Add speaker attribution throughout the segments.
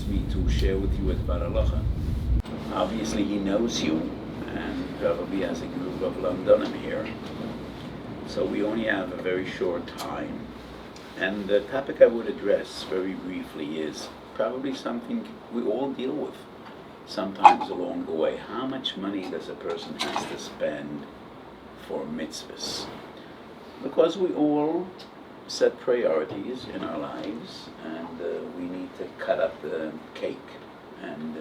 Speaker 1: asked me to share with you at Dvar Halacha. Obviously he knows you, and probably has a group of Londonim here. So we only have a very short time. And the topic I would address very briefly is probably something we all deal with sometimes along the way. How much money does a person have to spend for mitzvahs? Because we all set priorities in our lives, and we need to cut up the cake and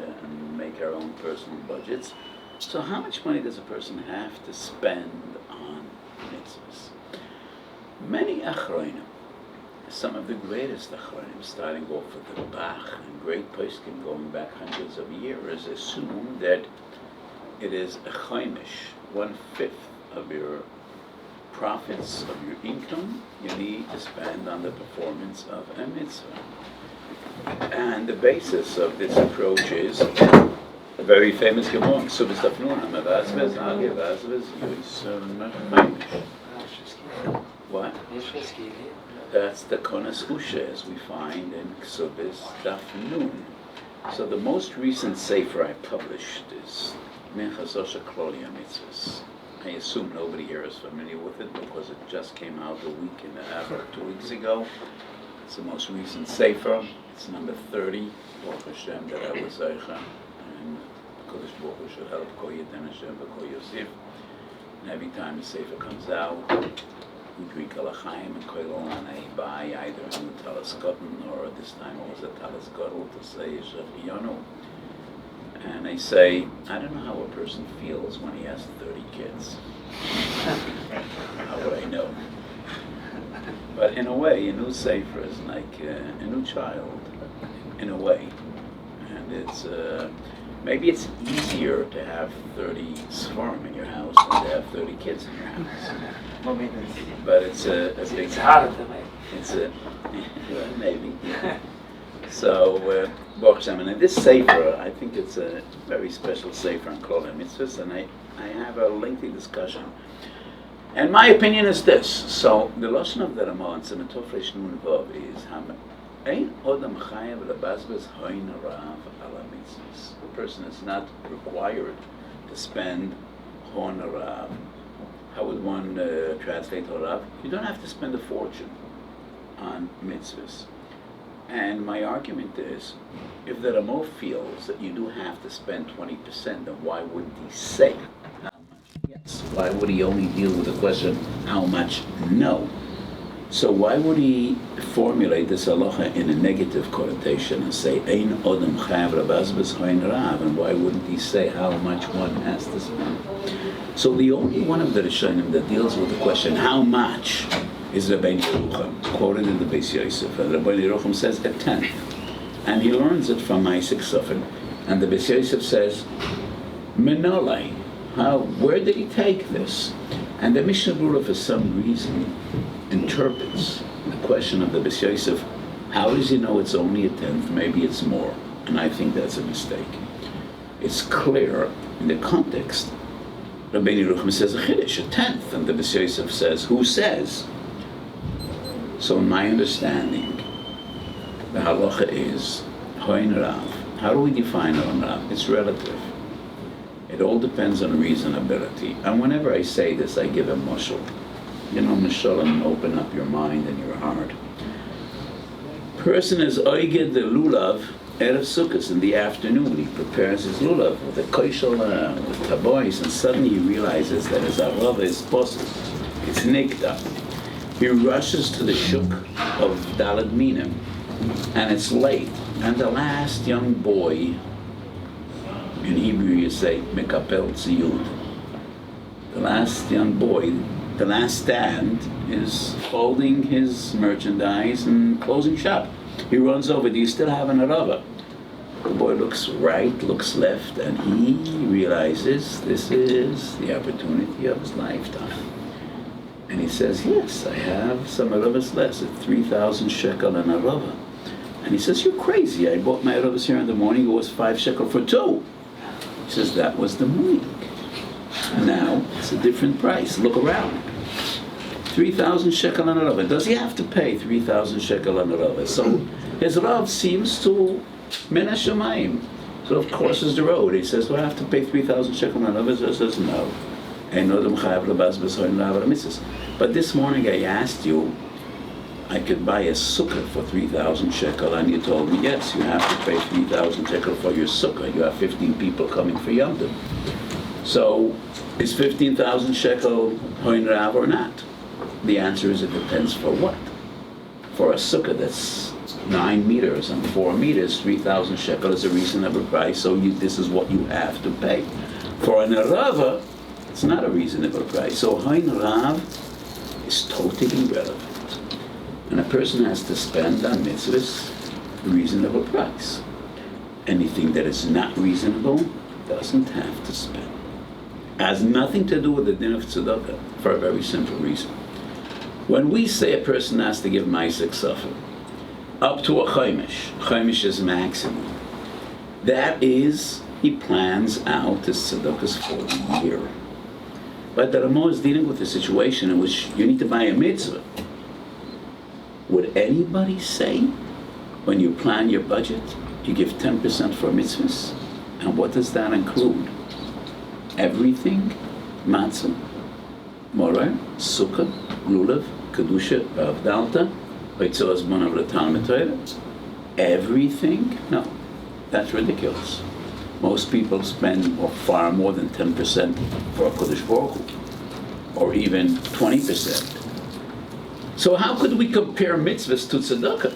Speaker 1: make our own personal budgets. So how much money does a person have to spend on mitzvahs? Many achronim, some of the greatest achronim, starting off with the Bach and great poskim going back hundreds of years, assume that it is a chaimish, 1/5 of your profits of your income you need to spend on the performance of a mitzvah. And the basis of this approach is a very famous Gemara, Ksubas Daf Nun, Hamavazvez, Agevazvez, Yisum, Chaimish. What? That's the Konas Usha, as we find in Ksubas Daf Nun. So the most recent sefer I published is Minchas Osha Kloli HaMitzvahs. I assume nobody here is familiar with it because it just came out a week and a half or 2 weeks ago. It's the most recent sefer. It's number 30, Baruch Hashem, that I was Zeicha. And Kodesh Baruch Hu should help Ko Yiten Hashem V'Ko Yosef. And every time the sefer comes out, we drink Alachaim and Koilon, and I buy either a new Talis Cotton, or this time it was a Talis Gadol to say Yeshach. And I say, I don't know how a person feels when he has 30 kids. How would I know? But in a way, a new sefer is like a new child, in a way. And it's maybe it's easier to have 30 svarim in your house than to have 30 kids in your house. But it's
Speaker 2: harder to make.
Speaker 1: It's a maybe. So, Baruch Hashem, and in this sefer, I think it's a very special sefer on Kol HaMitzvahs, and I have a lengthy discussion. And my opinion is this. So, the Lashon of the Ramah in Siman Resh Nun Vav is, Ein Odam Chayav Lebazbez Hoin Rav Ala Mitzvahs. The person is not required to spend Hon Rav. How would one translate Rav? You don't have to spend a fortune on mitzvahs. And my argument is, if the Ramo feels that you do have to spend 20%, then why wouldn't he say how much? Yes. Why would he only deal with the question, how much? No. So why would he formulate this halacha in a negative connotation and say, Ein odem chayav rabazbez hoin rav, and why wouldn't he say how much one has to spend? So the only one of the Rishonim that deals with the question, how much, is Rabbeinu Yerucham, quoted in the Beis Yosef. And Rabbeinu Yerucham says a tenth. And he learns it from Ma'aseh Ksufim. And the Beis Yosef says, Menolai, where did he take this? And the Mishnah Berurah, for some reason, interprets the question of the Beis Yosef, how does he know it's only a tenth? Maybe it's more. And I think that's a mistake. It's clear in the context. Rabbeinu Yerucham says a chiddush, a tenth. And the Beis Yosef says, who says? So in my understanding, the halacha is hoin rav. How do we define hoin rav? It's relative. It all depends on reasonability. And whenever I say this, I give a mashal. Mashalim, open up your mind and your heart. Person is oiged the lulav erev sukkos in the afternoon. He prepares his lulav with a koshel, with tabois, and suddenly he realizes that his arava is possible. It's nikta. He rushes to the shuk of Dalad Minim, and it's late. And the last young boy, in Hebrew you say, Mekapel Tziyud. The last young boy, the last stand, is folding his merchandise and closing shop. He runs over, do you still have an arava? The boy looks right, looks left, and he realizes this is the opportunity of his lifetime. And he says, yes, I have some aravas less at 3,000 shekel an arava. And he says, you're crazy. I bought my aravas here in the morning. It was 5 shekel for 2. He says, that was the morning. Now, it's a different price. Look around. 3,000 shekel an arava. Does he have to pay 3,000 shekel an arava? So his Rav seems to Min hashamayim. So of course is the road. He says, do I have to pay 3,000 shekel? And another says, no. But this morning I asked you, I could buy a sukkah for 3,000 shekel, and you told me, yes, you have to pay 3,000 shekel for your sukkah. You have 15 people coming for Yom Tov. So, is 15,000 shekel hoin rav or not? The answer is it depends for what. For a sukkah that's 9 meters and 4 meters, 3,000 shekel is a reasonable price, so this is what you have to pay. For an arava, it's not a reasonable price. So hoin rav is totally relevant. And a person has to spend on mitzvahs a reasonable price. Anything that is not reasonable doesn't have to spend. Has nothing to do with the din of tzedakah, for a very simple reason. When we say a person has to give ma'aseh ksafim, up to a chaimish is maximum. That is, he plans out his tzedakahs for the year. But the Ramah is dealing with a situation in which you need to buy a mitzvah. Would anybody say, when you plan your budget, you give 10% for mitzvahs? And what does that include? Everything, matzah, morer, sukkah, lulav, kedusha, avdalta, oitzos bonav l'talmid Torah. Everything? No, that's ridiculous. Most people spend far more than 10% for a Kodesh Baruch Hu, or even 20%. So how could we compare mitzvahs to tzedakah?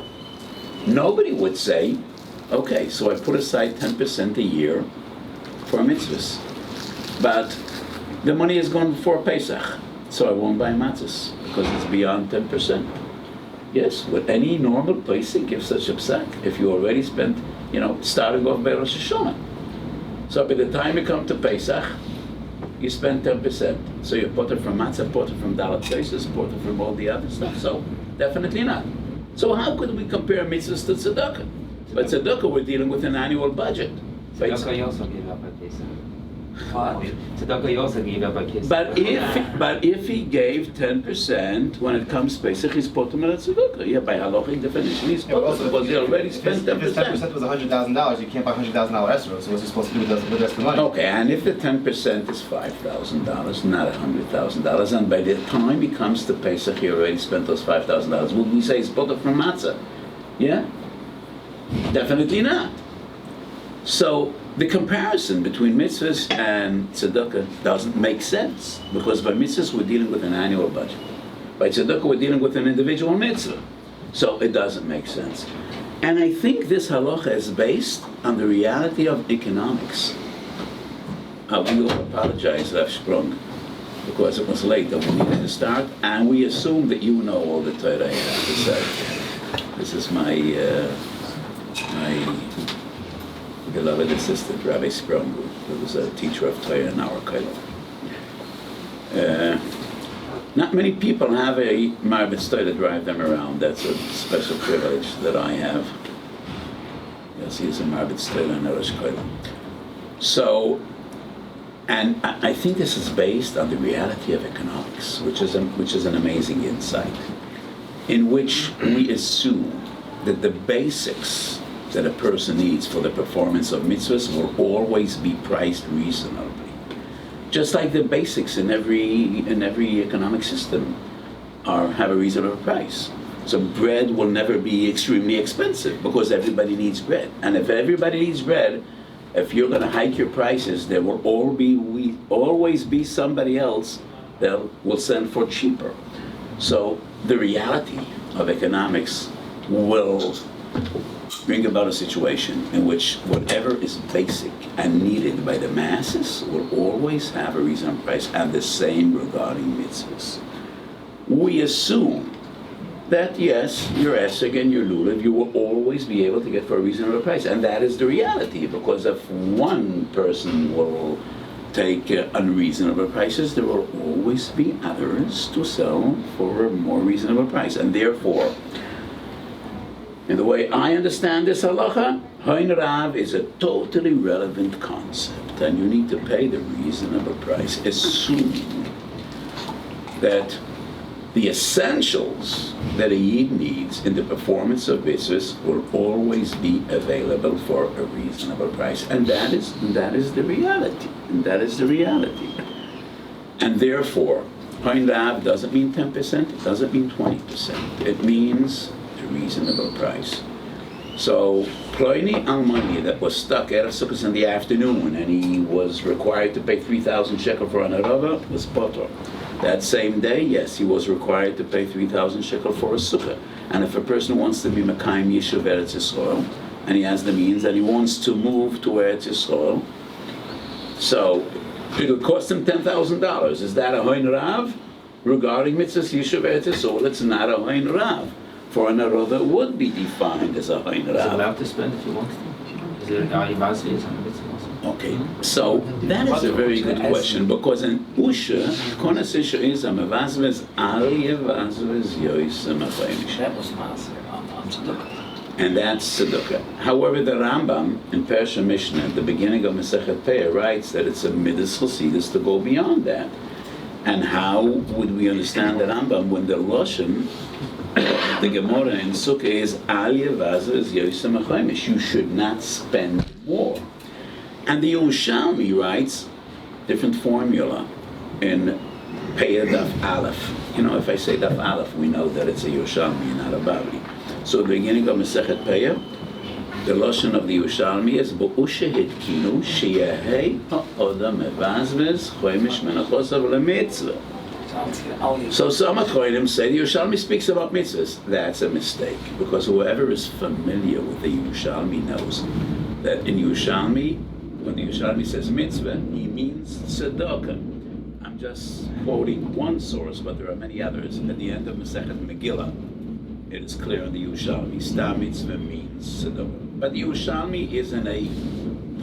Speaker 1: Nobody would say, okay, so I put aside 10% a year for mitzvahs, but the money is gone before Pesach, so I won't buy matzahs because it's beyond 10%. Yes, would any normal person give such a psak if you already spent, starting off by Rosh Hashanah? So by the time you come to Pesach, you spend 10%. So you put it from matzah, put it from dalat places, put it from all the other stuff. So definitely not. So how could we compare mitzvahs to tzedakah? But tzedakah, we're dealing with an annual budget.
Speaker 2: Tzedakah you also gave up a case. Tzedakah you also gave up a case.
Speaker 1: But if he gave 10%, when it comes Pesach, he's potum al tzedakah. Yeah, by halachic definition, he's potum because he already spent 10%.
Speaker 3: If his 10% was $100,000, you can't buy $100,000 esrog. So what's he supposed to do with the rest of the money?
Speaker 1: Okay, and if the 10% is $5,000, not $100,000, and by the time he comes to Pesach, he already spent those $5,000, would we say he's potum from matzah? Yeah? Definitely not. So the comparison between mitzvahs and tzedakah doesn't make sense, because by mitzvahs we're dealing with an annual budget. By tzedakah we're dealing with an individual mitzvah. So it doesn't make sense. And I think this halacha is based on the reality of economics. I will apologize, Rav Sprung, because it was late that we needed to start, and we assume that you know all the Torah I have to say. This is my beloved assistant, Rabbi Sprung, who was a teacher of Torah in our kollel. Not many people have a marbitz Torah to drive them around. That's a special privilege that I have. Yes, he's a marbitz Torah in our kollel. So, and I think this is based on the reality of economics, which is an amazing insight, in which we assume that the basics that a person needs for the performance of mitzvahs will always be priced reasonably. Just like the basics in every economic system have a reasonable price. So bread will never be extremely expensive because everybody needs bread. And if everybody needs bread, if you're going to hike your prices, there will always be somebody else that will sell for cheaper. So the reality of economics will bring about a situation in which whatever is basic and needed by the masses will always have a reasonable price, and the same regarding mitzvahs. We assume that yes, your esrog and your lulav you will always be able to get for a reasonable price, and that is the reality, because if one person will take unreasonable prices, there will always be others to sell for a more reasonable price, and therefore, in the way I understand this halacha, hoin rav is a totally relevant concept, and you need to pay the reasonable price, assuming that the essentials that a Yid needs in the performance of mitzvahs will always be available for a reasonable price. And that is the reality. And that is the reality. And therefore, Hein Rav doesn't mean 10%, it doesn't mean 20%. It means a reasonable price. So, Ploini Almani that was stuck at Sukkot in the afternoon and he was required to pay 3,000 shekel for an arava was potter. That same day, yes, he was required to pay 3,000 shekel for a sukkah. And if a person wants to be Mekayim Yishuv Eretz Yisrael, and he has the means, and he wants to move to Eretz Yisrael, so it would cost him $10,000. Is that a Hein Rav? Regarding Mitzvahs Yishuv Eretz Yisrael, it's not a Hein Rav. For an arava would be defined as a Hein Rav.
Speaker 2: Is it allowed to spend if he wants to? Is it Ayivasi? Is it
Speaker 1: Okay, so that is a very good question, because in Usha, Konas Isha is a mevazvez ali yevazvez yoisem achaymish.
Speaker 4: That was Maser on Tzedakah.
Speaker 1: And that's tzedakah. However, the Rambam in Parsha Mishnah at the beginning of Masechet Peah writes that it's a midas chasidus to go beyond that. And how would we understand the Rambam when the Lashon, the Gemara in Sukkah is ali yevazvez yoisem achaymish? You should not spend more. And the Yerushalmi writes different formula in Peah Daf Aleph. You know, if I say Daf Aleph, we know that it's a Yerushalmi, not a Bavli. So at the beginning of Masechet Peah, the Lashon of the Yerushalmi is Bo'usha hitkinu sheyehei ha'odam mevazvez choimish menachosav lemitzvah. So some Achronim say the Yerushalmi speaks about mitzvahs. That's a mistake, because whoever is familiar with the Yerushalmi knows that in Yerushalmi, when the Yerushalmi says mitzvah, he means tzedakah. I'm just quoting one source, but there are many others. At the end of Masechet Megillah, it is clear in the Yerushalmi, stam mitzvah means tzedakah. But the Yerushalmi is in a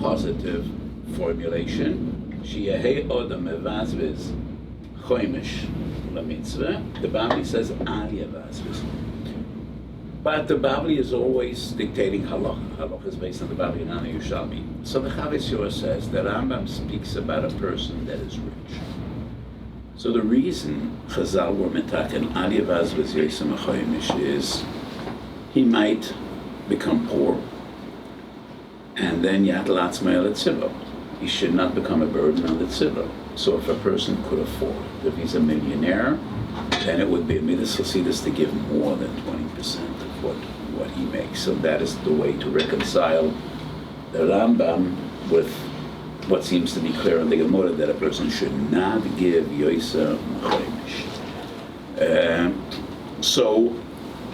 Speaker 1: positive formulation. Sheyehei odam mevazvez choimish lemitzvah. The Bavli says al yevazvez. But the Bavli is always dictating halacha. Halacha is based on the Bavli and on the Yerushalmi. So the Chavetz Yor says that Rambam speaks about a person that is rich. So the reason Chazal were metaken al yevazvez yoisem achayimish is he might become poor, and then yat latzmei al tzivah. He should not become a burden on the tzivah. So if a person could afford, if he's a millionaire, then it would be a midas chasidus to give more than 20% of what he makes. So that is the way to reconcile the Rambam with what seems to be clear in the Gemara, that a person should not give yoisa choimish. So,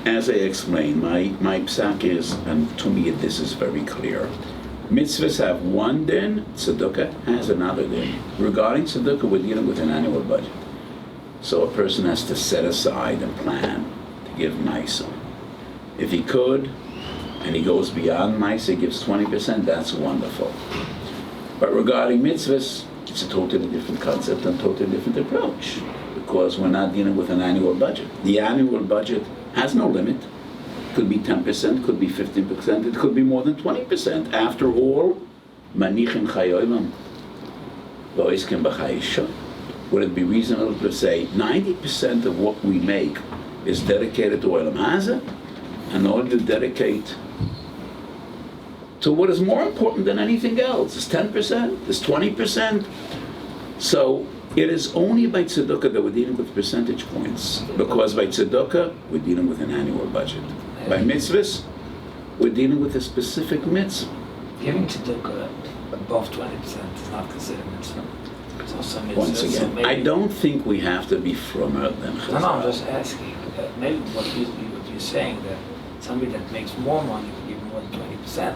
Speaker 1: as I explained, my psak is, and to me this is very clear. Mitzvahs have one din, tzedakah has another din. Regarding tzedakah, we're dealing with an annual budget. So a person has to set aside and plan to give maisa. If he could, and he goes beyond maisa, gives 20%, that's wonderful. But regarding mitzvahs, it's a totally different concept and totally different approach, because we're not dealing with an annual budget. The annual budget has no limit. It could be 10%, could be 15%, it could be more than 20%. After all, manichin chayoimam, loiskim b'chayisha. Would it be reasonable to say 90% of what we make is dedicated to Olam Hazeh, in order to dedicate to what is more important than anything else? Is 10%? Is 20%? So it is only by tzedakah that we're dealing with percentage points, because by tzedakah we're dealing with an annual budget. By mitzvahs, we're dealing with a specific mitzvah.
Speaker 4: Giving tzedakah above 20% is not considered mitzvah. So some
Speaker 1: Once again,
Speaker 4: maybe,
Speaker 1: I don't think we have to be frommer than Chazal.
Speaker 4: No, I'm just asking. Maybe what you're saying, that somebody that makes more money can give more than 20%,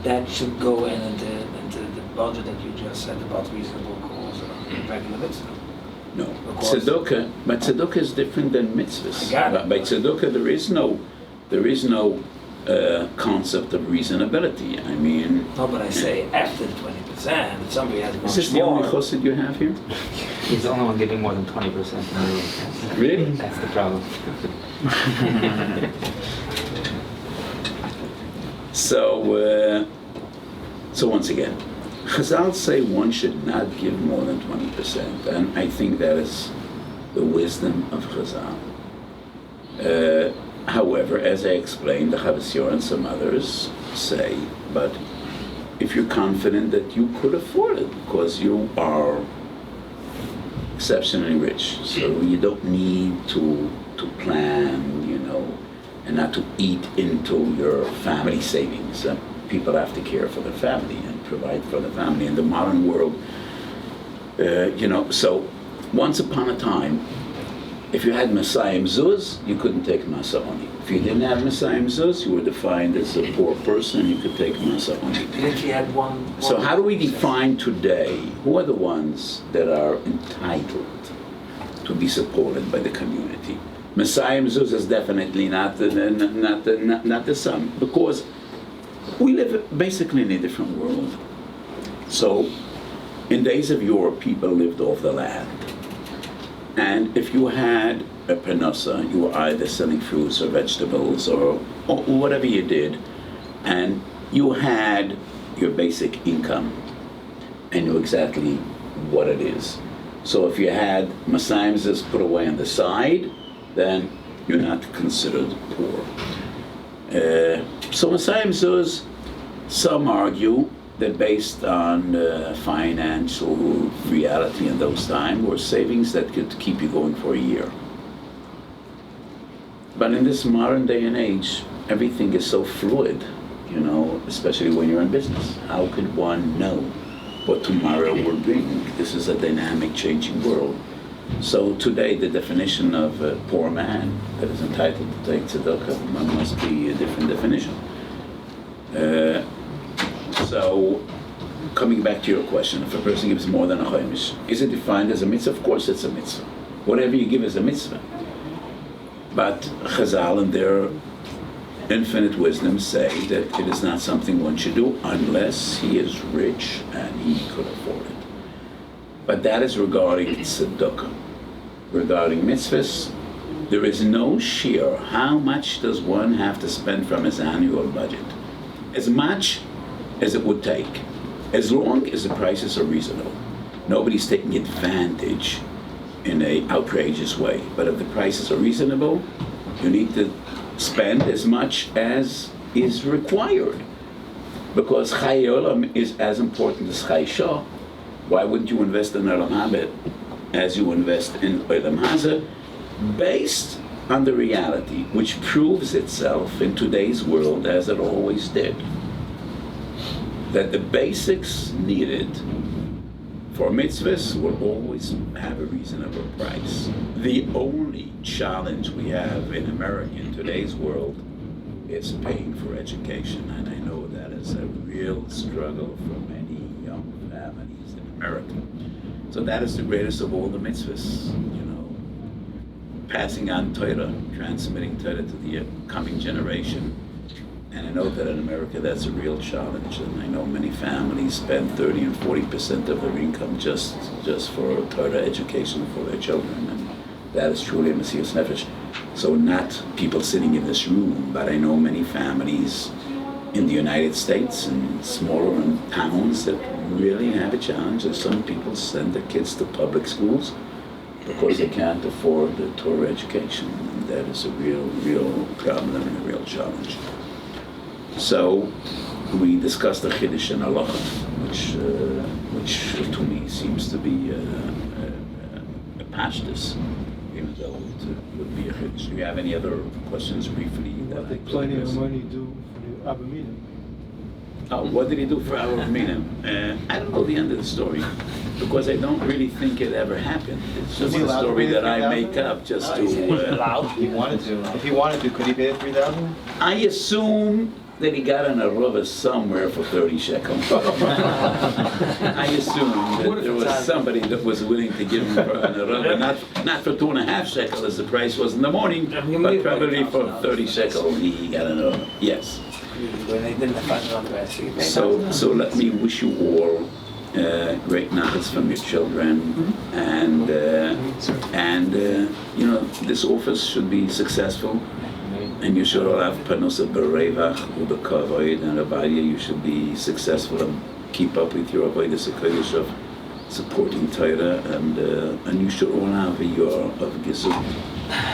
Speaker 4: that should go into the budget that you just said about reasonable cause or regular mitzvah.
Speaker 1: No, tzedakah, but tzedakah is different than mitzvahs.
Speaker 4: I got it.
Speaker 1: By tzedakah, there is no concept of reasonability. I mean,
Speaker 4: No, but I say after the 20%, if somebody has
Speaker 1: is
Speaker 4: much
Speaker 1: this the
Speaker 4: more.
Speaker 1: only chassid you have here?
Speaker 2: He's the only one giving more than 20%.
Speaker 1: Really?
Speaker 2: That's the problem.
Speaker 1: So once again, Chazal say one should not give more than 20%, and I think that is the wisdom of Chazal. However, as I explained, the Rav Asher and some others say, but if you're confident that you could afford it because you are exceptionally rich, so you don't need to plan, and not to eat into your family savings. People have to care for their family and provide for the family in the modern world. So once upon a time, if you had Messiah Zuz, you couldn't take Masa Oni. If you didn't have Messiah Zuz, you were defined as a poor person, you could take Masa Oni.
Speaker 4: Didn't you have one?
Speaker 1: So how do we define today who are the ones that are entitled to be supported by the community? Messiah Zuz is definitely not the sum, because we live basically in a different world. So in days of yore, people lived off the land. And if you had a parnasa, you were either selling fruits or vegetables or whatever you did, and you had your basic income and knew exactly what it is. So if you had Masayim's put away on the side, then you're not considered poor. So Masayim's, some argue that based on financial reality in those times were savings that could keep you going for a year. But in this modern day and age, everything is so fluid, especially when you're in business. How could one know what tomorrow will bring? This is a dynamic, changing world. So today, the definition of a poor man that is entitled to take tzedakah must be a different definition. So, coming back to your question, if a person gives more than a chaimish, is it defined as a mitzvah? Of course it's a mitzvah. Whatever you give is a mitzvah. But Chazal, in their infinite wisdom, say that it is not something one should do unless he is rich and he could afford it. But that is regarding tzedakah. Regarding mitzvahs, there is no shear. How much does one have to spend from his annual budget? As much as it would take, as long as the prices are reasonable. Nobody's taking advantage in an outrageous way. But if the prices are reasonable, you need to spend as much as is required. Because Chai Olam is as important as Chai Shah. Why wouldn't you invest in Olam Haba as you invest in Olam Hazeh? Based on the reality, which proves itself in today's world as it always did, that the basics needed for mitzvahs will always have a reasonable price. The only challenge we have in America in today's world is paying for education, and I know that is a real struggle for many young families in America. So that is the greatest of all the mitzvahs, passing on Torah, transmitting Torah to the coming generation. And I know that in America that's a real challenge, and I know many families spend 30 and 40% of their income just for Torah education for their children, and that is truly a Mesias Nefesh. So not people sitting in this room, but I know many families in the United States and smaller towns that really have a challenge, and some people send their kids to public schools because they can't afford the Torah education, and that is a real problem and a real challenge. So we discussed the Chiddush and Halacha, which to me seems to be a pashtus, even though it would be a Chiddush. Do you have any other questions briefly?
Speaker 5: What did plenty of money do for the Abba Minim?
Speaker 1: Oh, what did he do for our Minim? I don't know the end of the story, because I don't really think it ever happened. It's just a story that I make up just to...
Speaker 3: If he wanted to, could he pay 3,000?
Speaker 1: I assume that he got an arava somewhere for 30 shekels. I assume that there was somebody that was willing to give him for an arava, not for 2.5 shekels as the price was in the morning, but probably for 30 shekels he got an arava. Yes. So let me wish you all great nachas from your children, and this office should be successful. And you should all have panusa berevach ubekavoid, and Rabbi, you should be successful and keep up with your avodas hakodesh of supporting Torah, and you should all have a year of gesund.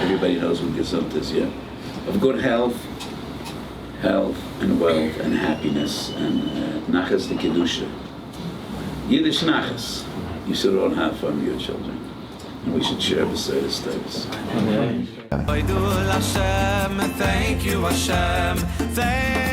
Speaker 1: Everybody knows what gesund is, yeah? Of good health and wealth and happiness and nachas de kedusha. Yiddish nachas. You should all have fun with your children. And we should share beside stories.
Speaker 2: Amen.
Speaker 6: Thank you, Hashem. Thank